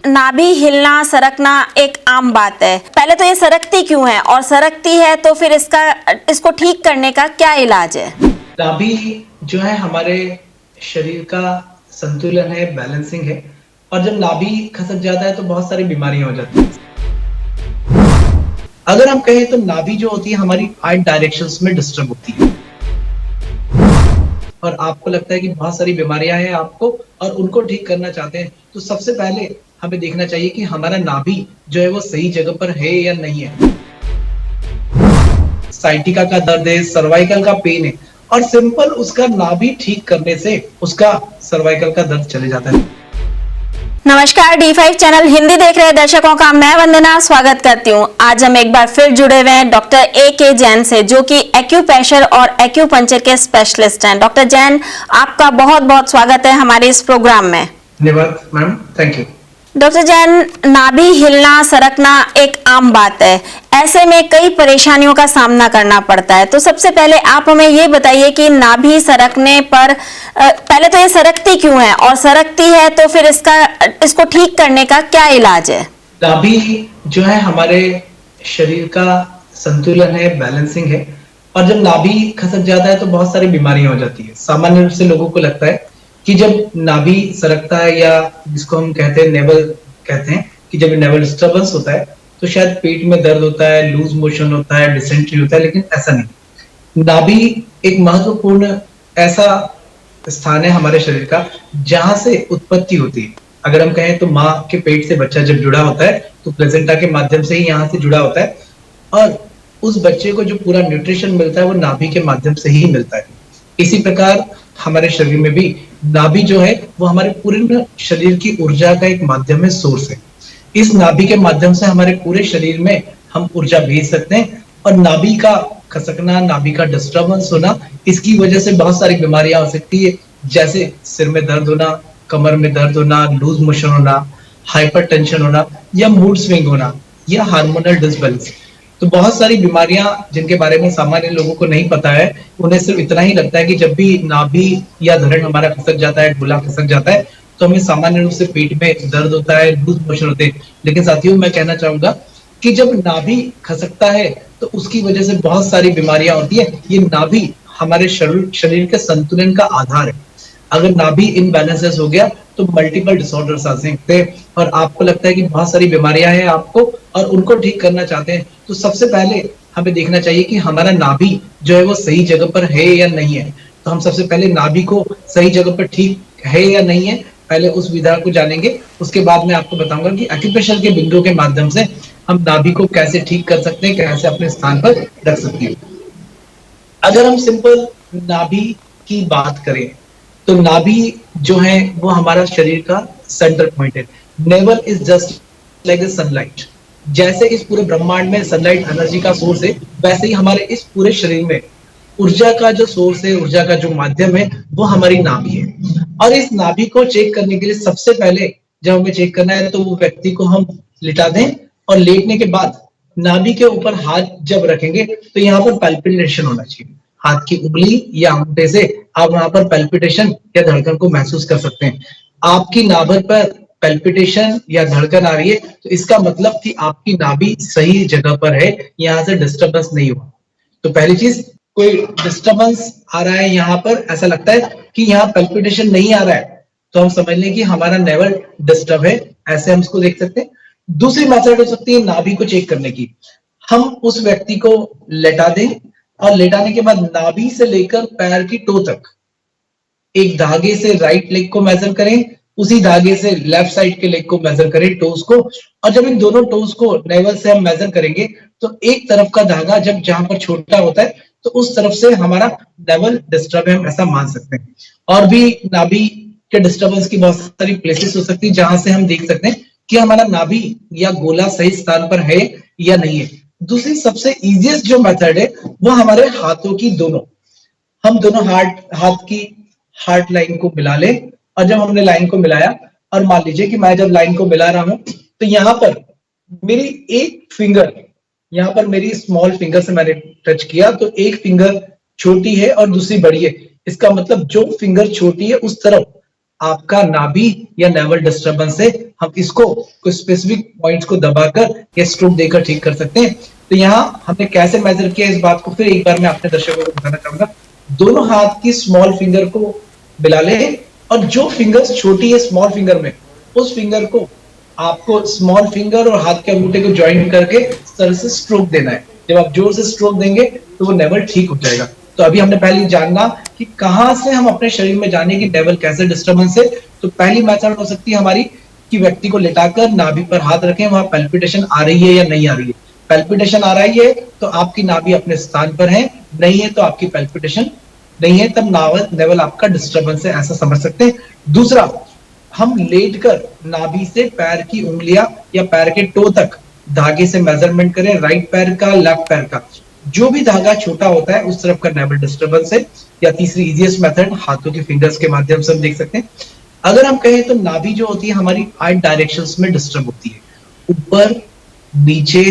नाभि हिलना सरकना एक आम बात है। पहले तो ये सरकती क्यों है और सरकती है तो फिर इसको ठीक करने का क्या इलाज है? नाभि जो है हमारे शरीर का संतुलन है, बैलेंसिंग है। और जब नाभि खसक जाता है तो बहुत सारी बीमारियां हो जाती हैं। अगर हम कहें तो नाभि जो होती है हमारी 8 डायरेक्शंस में डिस्टर्ब होती है और आपको लगता है कि बहुत सारी बीमारियां हैं आपको और उनको ठीक करना चाहते हैं, तो सबसे पहले हमें देखना चाहिए कि हमारा नाभि जो है वो सही जगह पर है या नहीं है। साइटिका का दर्द है, सर्वाइकल का पेन है और सिंपल उसका नाभि ठीक करने से उसका सर्वाइकल का दर्द चले जाता है। नमस्कार, D5 चैनल हिंदी देख रहे दर्शकों का मैं वंदना स्वागत करती हूँ। आज हम एक बार फिर जुड़े हुए हैं डॉक्टर A.K. जैन से, जो कि एक्यूप्रेशर और एक्यूपंक्चर के स्पेशलिस्ट हैं। डॉक्टर जैन, आपका बहुत बहुत स्वागत है हमारे इस प्रोग्राम में। धन्यवाद ma'am, thank you. Doctor Jain, नाभि हिलना सरकना एक आम बात है, ऐसे में कई परेशानियों का सामना करना पड़ता है। तो सबसे पहले आप हमें ये बताइए कि नाभि सरकने पर पहले तो ये सरकती क्यों है और सरकती है तो फिर इसको ठीक करने का क्या इलाज है? नाभि जो है हमारे शरीर का संतुलन है, बैलेंसिंग है। और जब नाभि खसक जाता है तो बहुत सारी बीमारियां हो जाती है। सामान्य रूप से लोगों को लगता है कि जब नाभि सरकता है, या जिसको हम कहते हैं नेवल कहते हैं, कि जब नेवल डिस्टर्बेंस होता है तो शायद पेट में दर्द होता है, लूज मोशन होता है, डिसेंट्री होता है, लेकिन ऐसा नहीं। नाभि एक महत्वपूर्ण ऐसा स्थान है हमारे शरीर का जहां से उत्पत्ति होती है। अगर हम कहें तो माँ के पेट से बच्चा जब जुड़ा होता है तो प्लेसेंटा के माध्यम से ही यहाँ से जुड़ा होता है और उस बच्चे को जो पूरा न्यूट्रिशन मिलता है वो नाभि के माध्यम से ही मिलता है। इसी प्रकार हमारे शरीर में भी नाभि जो है वो हमारे पूरे शरीर की ऊर्जा का एक माध्यम है, सोर्स है। इस नाभि के माध्यम से हमारे पूरे शरीर में हम ऊर्जा भेज सकते हैं और नाभि का खसकना, नाभि का डिस्टर्बेंस होना, इसकी वजह से बहुत सारी बीमारियां हो सकती है, जैसे सिर में दर्द होना, कमर में दर्द होना, लूज मोशन होना, हाइपरटेंशन होना, या मूड स्विंग होना, या हार्मोनल डिसबैलेंस। तो बहुत सारी बीमारियां जिनके बारे में सामान्य लोगों को नहीं पता है, उन्हें सिर्फ इतना ही लगता है कि जब भी नाभि या धड़ हमारा खसक जाता है, गोला खसक जाता है, तो हमें सामान्य रूप से पेट में दर्द होता है, लूज मोशन होते हैं। लेकिन साथियों, मैं कहना चाहूंगा कि जब नाभि खसकता है तो उसकी वजह से बहुत सारी बीमारियां होती है। ये नाभि हमारे शरीर के संतुलन का आधार है। अगर नाभि इनबैलेंसेस हो गया तो मल्टीपल डिसऑर्डर्स आ सकते हैं और आपको लगता है कि बहुत सारी बीमारियां हैं आपको और उनको ठीक करना चाहते हैं, तो सबसे पहले हमें देखना चाहिए कि हमारा नाभि जो है वो सही जगह पर है या नहीं है। तो हम सबसे पहले नाभि को सही जगह पर ठीक है या नहीं है, पहले उस विधा को जानेंगे। उसके बाद मैं आपको बताऊंगा कि एक्यूप्रेशर के बिंदुओं के माध्यम से हम नाभि को कैसे ठीक कर सकते हैं, कैसे अपने स्थान पर रख सकते हैं। अगर हम सिंपल नाभि की बात करें तो नाभि जो है वो हमारा शरीर का सेंटर पॉइंट है। Naval is just like the sunlight. जैसे इस पूरे ब्रह्मांड में सनलाइट एनर्जी का सोर्स है, वैसे ही हमारे इस पूरे शरीर में ऊर्जा का जो सोर्स है, ऊर्जा का जो माध्यम है, वो हमारी नाभि है। और इस नाभि को चेक करने के लिए सबसे पहले जब हमें चेक करना है तो वो व्यक्ति को हम लिटा दें और लेटने के बाद नाभि के ऊपर हाथ जब रखेंगे तो यहाँ पर पैल्पिटेशन होना चाहिए। हाथ की उंगली या अंगूठे से आप वहां पर पैल्पिटेशन या धड़कन को महसूस कर सकते हैं। आपकी नाभि पर पैल्पिटेशन या धड़कन आ रही है तो इसका मतलब कि आपकी नाभि सही जगह पर है, यहाँ से डिस्टर्बेंस नहीं हुआ। तो पहली चीज, कोई डिस्टर्बेंस आ रहा है यहाँ पर, ऐसा लगता है कि यहाँ पैल्पिटेशन नहीं आ रहा है, तो हम समझ लें कि हमारा नेवल डिस्टर्ब है। ऐसे हम इसको देख सकते हैं। दूसरी मेथड हो सकती है नाभि को चेक करने की। हम उस व्यक्ति को लेटा दें और लेटाने के बाद नाभि से लेकर पैर की टो तक एक धागे से राइट लेग को मेजर करें, उसी धागे से लेफ्ट साइड के लेग को मेजर करें, टोज को। और जब इन दोनों टोज को नेवल से हम मेजर करेंगे तो एक तरफ का धागा जब जहां पर छोटा होता है तो उस तरफ से हमारा नेवल डिस्टर्ब है, हम ऐसा मान सकते हैं। और भी नाभि के डिस्टर्बेंस की बहुत सारी प्लेसेस हो सकती है जहां से हम देख सकते हैं कि हमारा नाभि या गोला सही स्थान पर है या नहीं है। दूसरी सबसे इजीएस्ट जो मेथड है वो हमारे हाथों की हम दोनों हाथ की हार्ट लाइन को मिला ले। और जब हमने लाइन को मिलाया और मान लीजिए कि मैं जब लाइन को मिला रहा हूं तो यहाँ पर मेरी एक फिंगर, यहाँ पर मेरी स्मॉल फिंगर से मैंने टच किया तो एक फिंगर छोटी है और दूसरी बड़ी है। इसका मतलब जो फिंगर छोटी है उस तरफ आपका नाभि या नेवल डिस्टर्बेंस है, हम इसको कुछ स्पेसिफिक पॉइंट्स को दबाकर या स्ट्रोक देकर ठीक कर सकते हैं। तो यहाँ हमने कैसे मेजर किया इस बात को फिर एक बार मैं अपने दर्शकों को बताना चाहूंगा। दोनों हाथ की स्मॉल फिंगर को मिला लें और जो फिंगर्स छोटी है स्मॉल फिंगर में, उस फिंगर को आपको स्मॉल फिंगर और हाथ के अंगूठे को ज्वाइन करके इस तरह से स्ट्रोक देना है। जब आप जोर से स्ट्रोक देंगे तो वो नेवल ठीक हो जाएगा। तो अभी हमने पहले जानना कि कहां से हम अपने शरीर में जाने की नेवल कैसे डिस्टर्बेंस है। तो पहली मेथड हो सकती है हमारी कि व्यक्ति को लेटाकर नाभि पर हाथ रखें, वहां पैल्पिटेशन आ रही है या नहीं आ रही है। पैल्पिटेशन आ रही है तो आपकी नाभि अपने स्थान पर है, नहीं है तो आपकी पैल्पिटेशन नहीं है, तब नेवल आपका डिस्टर्बेंस है, ऐसा समझ सकते हैं। दूसरा, हम लेटकर नाभि से पैर की उंगलियां या पैर के टो तक धागे से मेजरमेंट करें, राइट पैर का, लेफ्ट पैर का, जो भी धागा छोटा होता है उस तरफ का नेवल डिस्टर्बेंस है। या तीसरी इजीएस्ट मेथड हाथों के फिंगर्स के माध्यम से हम देख सकते हैं। अगर हम कहें तो नाभि जो होती है हमारी 8 डायरेक्शंस में डिस्टर्ब होती है, ऊपर, नीचे,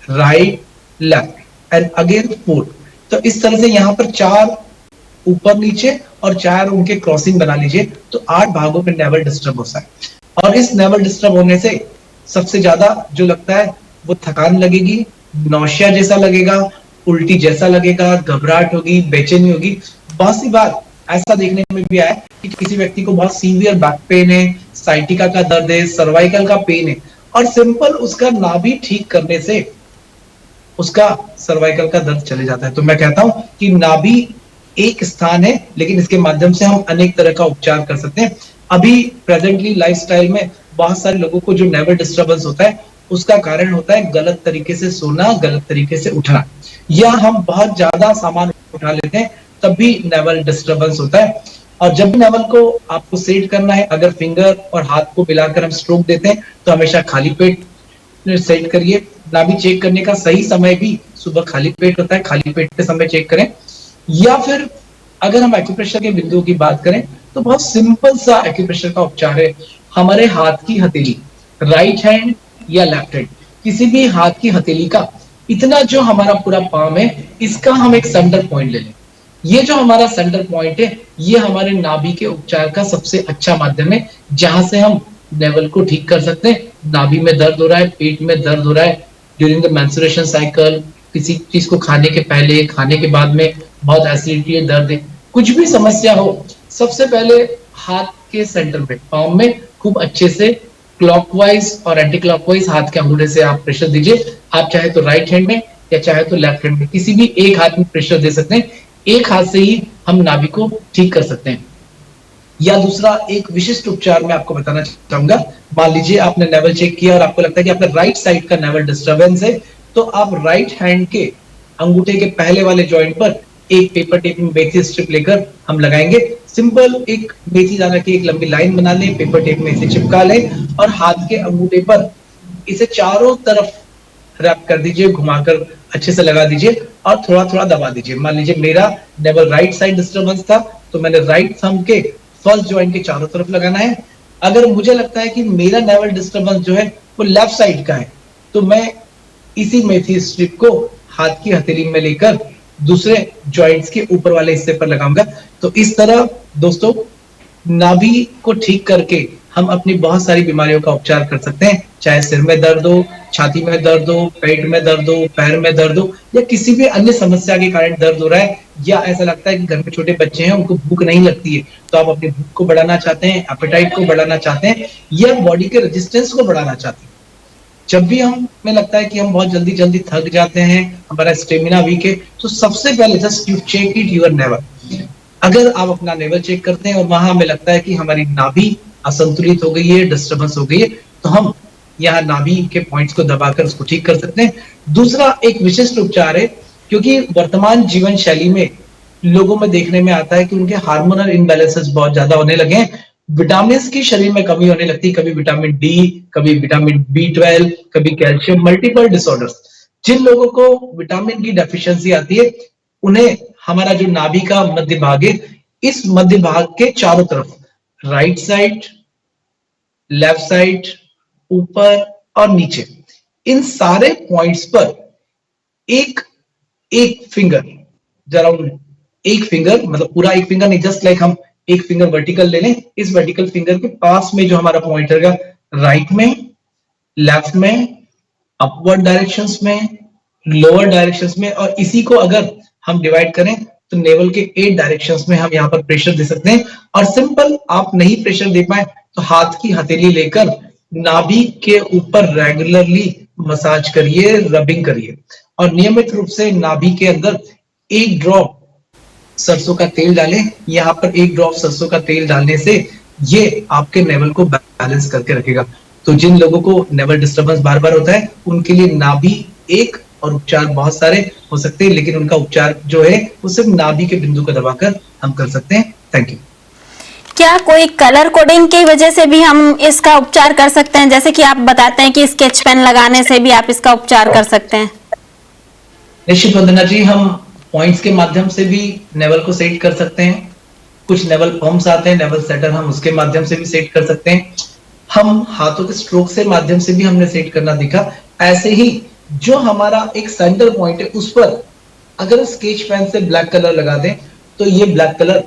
राइट, लेफ्ट एंड अगेन 4। तो इस तरह से यहाँ पर 4 ऊपर नीचे और 4 उनके क्रॉसिंग बना लीजिए, तो 8 भागों में नेवल डिस्टर्ब होता है। और इस नेवल डिस्टर्ब होने से सबसे ज्यादा जो लगता है वो थकान लगेगी, नौशिया जैसा लगेगा, उल्टी जैसा लगेगा, घबराहट होगी, बेचैनी होगी। बहुत सी बार ऐसा देखने में भी आया कि किसी व्यक्ति को बहुत सीवियर बैक पेन है, साइटिका का दर्द है, सर्वाइकल का पेन है, और सिंपल उसका नाभि ठीक करने से उसका सर्वाइकल का दर्द चले जाता है। तो मैं कहता हूं कि नाभि एक स्थान है, लेकिन इसके माध्यम से हम अनेक तरह का उपचार कर सकते हैं। अभी प्रेजेंटली लाइफस्टाइल में बहुत सारे लोगों को जो नेवल डिस्टर्बेंस होता है उसका कारण होता है गलत तरीके से सोना, गलत तरीके से उठना, या हम बहुत ज्यादा सामान उठा लेते हैं तब भी नेवल डिस्टर्बेंस होता है। और जब भी नेवल को आपको सेट करना है, अगर फिंगर और हाथ को मिलाकर हम स्ट्रोक देते हैं तो हमेशा खाली पेट सेट करिए। नाभि चेक करने का सही समय भी सुबह खाली पेट होता है, खाली पेट के समय चेक करें। या फिर अगर हम एक्यूप्रेशर के बिंदुओं की बात करें तो बहुत सिंपल सा एक्यूप्रेशर का उपचार है। हमारे हाथ की हथेली, राइट हैंड या लेफ्ट हैंड, किसी भी हाथ की हथेली का इतना जो हमारा पूरा पाम है, इसका हम एक सेंटर पॉइंट ले लें। ये जो हमारा सेंटर पॉइंट है, ये हमारे नाभि के उपचार का सबसे अच्छा माध्यम है, जहां से हम नेवल को ठीक कर सकते हैं। नाभि में दर्द हो रहा है, पेट में दर्द हो रहा है, ड्यूरिंग द मेंस्ट्रुएशन साइकिल, किसी चीज को खाने के पहले, खाने के बाद में बहुत एसिडिटी है, दर्द है, कुछ भी समस्या हो, सबसे पहले हाथ के सेंटर में, पाम में खूब अच्छे से क्लॉकवाइज और एंटी क्लॉकवाइज हाथ के अंगूठे से आप प्रेशर दीजिए। आप चाहे तो राइट हैंड में या चाहे तो लेफ्ट हैंड में, किसी भी एक हाथ में प्रेशर दे सकते हैं। एक हाथ से ही हम नाभि को ठीक कर सकते हैं। या दूसरा एक विशिष्ट उपचार मैं आपको बताना चाहूंगा। मान लीजिए आपने नेवल चेक किया और आपको लगता है कि आपका राइट साइड का नेवल डिस्टर्बेंस है, तो आप राइट हैंड के अंगूठे के पहले वाले जॉइंट पर एक पेपर टेप में मेथी स्ट्रिप लेकर हम लगाएंगे। सिंपल एक मेथी दाना की एक लंबी लाइन बना लें, पेपर टेप में इसे चिपका लें और हाथ के अंगूठे पर इसे चारों तरफ रैप कर दीजिए, घुमाकर अच्छे से लगा दीजिए और थोड़ा थोड़ा दबा दीजिए। मान लीजिए मेरा नेवल राइट साइड डिस्टर्बेंस था, तो मैंने राइट थंब के फर्स्ट जॉइंट के चारों तरफ लगाना है। अगर मुझे लगता है कि मेरा नेवल डिस्टर्बेंस जो है वो लेफ्ट साइड का है, तो मैं इसी मेथी स्ट्रिप को हाथ की हथेली में लेकर दूसरे जॉइंट्स के ऊपर वाले हिस्से पर लगाऊंगा। तो इस तरह दोस्तों नाभि को ठीक करके हम अपनी बहुत सारी बीमारियों का उपचार कर सकते हैं, चाहे सिर में दर्द हो, छाती में दर्द हो, पेट में दर्द हो, पैर में दर्द हो, या किसी भी अन्य समस्या के कारण दर्द हो रहा है, या ऐसा लगता है कि घर में छोटे बच्चे हैं उनको भूख नहीं लगती है, तो आप अपनी भूख को बढ़ाना चाहते हैं, एपेटाइट को बढ़ाना चाहते हैं, या बॉडी के रेजिस्टेंस को बढ़ाना चाहते हैं। जब भी हमें लगता है कि हम बहुत जल्दी जल्दी थक जाते हैं, हमारा स्टेमिना वीक है, तो सबसे पहले just you check it your level. अगर आप अपना नेवल चेक करते हैं और वहां हमें लगता है कि हमारी नाभि असंतुलित हो गई है, डिस्टर्बेंस हो गई है, तो हम यहाँ नाभि के पॉइंट्स को दबाकर उसको ठीक कर सकते हैं। दूसरा एक विशिष्ट उपचार है, क्योंकि वर्तमान जीवन शैली में लोगों में देखने में आता है कि उनके हार्मोनल इम्बैलेंसेस बहुत ज्यादा होने लगे हैं, विटामिन की शरीर में कमी होने लगती है, कभी विटामिन डी, कभी विटामिन B12, कभी कैल्शियम, मल्टीपल डिसऑर्डर्स। जिन लोगों को विटामिन की डेफिशिएंसी आती है, उन्हें हमारा जो नाभि का मध्य भाग है, इस मध्य भाग के चारों तरफ, राइट साइड, लेफ्ट साइड, ऊपर और नीचे, इन सारे पॉइंट्स पर एक एक फिंगर, जरा एक फिंगर, मतलब पूरा एक फिंगर नहीं, जस्ट लाइक हम एक फिंगर वर्टिकल ले लें, इस वर्टिकल फिंगर के पास में जो हमारा पॉइंट रहेगा, राइट में, लेफ्ट में, अपवर्ड डायरेक्शंस में, लोअर डायरेक्शंस में, और इसी को अगर हम डिवाइड करें तो नेवल के 8 डायरेक्शंस में हम यहाँ पर प्रेशर दे सकते हैं। और सिंपल आप नहीं प्रेशर दे पाए तो हाथ की हथेली लेकर नाभि के ऊपर रेगुलरली मसाज करिए, रबिंग करिए, और नियमित रूप से नाभि के अंदर 1 ड्रॉप सरसों का तेल डालें। यहाँ पर 1 ड्रॉप सरसों का तेल डालने से ये आपके नेवल को बैलेंस करके रखेगा। तो जिन लोगों को नेवल डिस्टर्बेंस बार बार होता है उनके लिए नाभि एक और उपचार बहुत सारे हो सकते हैं, लेकिन उनका उपचार जो है वो सिर्फ नाभि के बिंदु को दबाकर हम कर सकते हैं। Thank you. क्या कोई कलर कोडिंग की वजह से भी हम इसका उपचार कर सकते हैं? जैसे कि आप बताते हैं कि स्केच पेन लगाने से भी आप इसका उपचार कर सकते हैं। निश्चित वंदना जी, हम पॉइंट्स के माध्यम से भी नेवल को सेट कर सकते हैं। कुछ नेवल पम्प्स आते हैं, नेवल सेटर, हम उसके माध्यम से भी सेट कर सकते हैं। हम हाथों के स्ट्रोक से माध्यम से भी हमने सेट करना दिखा। ऐसे ही जो हमारा एक सेंटर पॉइंट है उस पर अगर स्केच पेन से ब्लैक कलर लगा दें तो ये ब्लैक कलर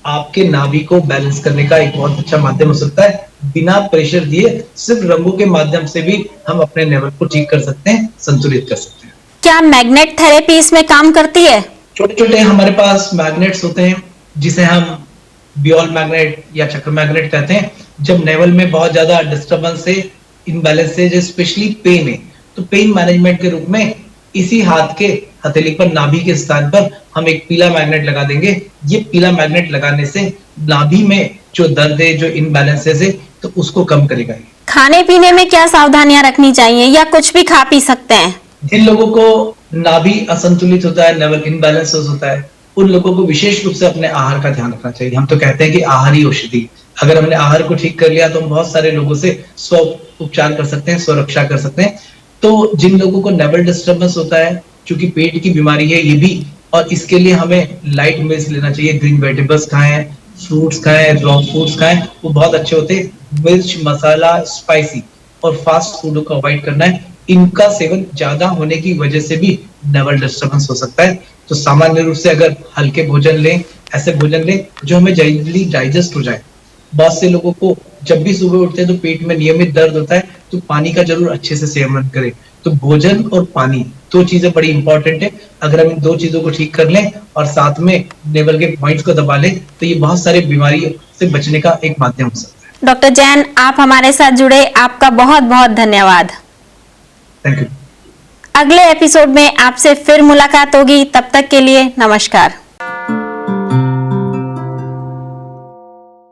आपके नाभि को बैलेंस करने का एक बहुत अच्छा माध्यम हो सकता है। बिना प्रेशर दिए सिर्फ रंगों के माध्यम से भी हम अपने नेवल को ठीक कर सकते हैं, संतुलित कर सकते हैं। क्या मैग्नेट थेरेपी इसमें काम करती है? छोटे छोटे हमारे पास मैग्नेट्स होते हैं जिसे हम बियोल मैग्नेट या चक्र मैग्नेट कहते हैं। जब नेवल में बहुत ज्यादा डिस्टर्बेंस है, इनबैलेंस है, स्पेशली पेन है, तो पेन मैनेजमेंट के रूप में इसी हाथ के हथेली पर नाभि के स्थान पर हम एक पीला मैग्नेट लगा देंगे। ये पीला मैग्नेट लगाने से नाभि में जो दर्द है, जो इनबैलेंसेस है, तो उसको कम करेगा। खाने पीने में क्या सावधानियां रखनी चाहिए या कुछ भी खा पी सकते हैं? जिन लोगों को नाभि असंतुलित होता है, नेवल इनबैलेंस होता है, उन लोगों को विशेष रूप से अपने आहार का ध्यान रखना चाहिए। हम तो कहते हैं कि आहार ही औषधि। अगर हमने आहार को ठीक कर लिया तो हम बहुत सारे लोगों से स्व उपचार कर सकते हैं, स्वरक्षा कर सकते हैं। तो जिन लोगों को नेवल डिस्टर्बेंस होता है, क्योंकि पेट की बीमारी है ये भी, और इसके लिए हमें लाइट मील्स लेना चाहिए। ग्रीन वेजिटेबल्स खाएं, फ्रूट्स खाएं, रॉ फ्रूट्स खाएं, वो बहुत अच्छे होते हैं। मिर्च, मसाला, स्पाइसी और फास्ट फूडों को अवॉइड करना है। इनका सेवन ज्यादा होने की वजह से भी नेवल डिस्टर्बेंस हो सकता है। तो सामान्य रूप से अगर हल्के भोजन लें, ऐसे भोजन लें जो हमें जल्दी डाइजेस्ट हो जाए। बहुत से लोगों को जब भी सुबह उठते हैं तो पेट में नियमित दर्द होता है, तो पानी का जरूर अच्छे से सेवन करें। तो भोजन और पानी 2 चीजें बड़ी इंपॉर्टेंट है। अगर हम इन 2 चीजों को ठीक कर लें और साथ में नेवल के पॉइंट्स को दबा लें तो ये बहुत सारी बीमारियों से बचने का एक माध्यम हो सकता है। डॉक्टर जैन, आप हमारे साथ जुड़े, आपका बहुत बहुत धन्यवाद। Thank you. अगले एपिसोड में आपसे फिर मुलाकात होगी, तब तक के लिए नमस्कार।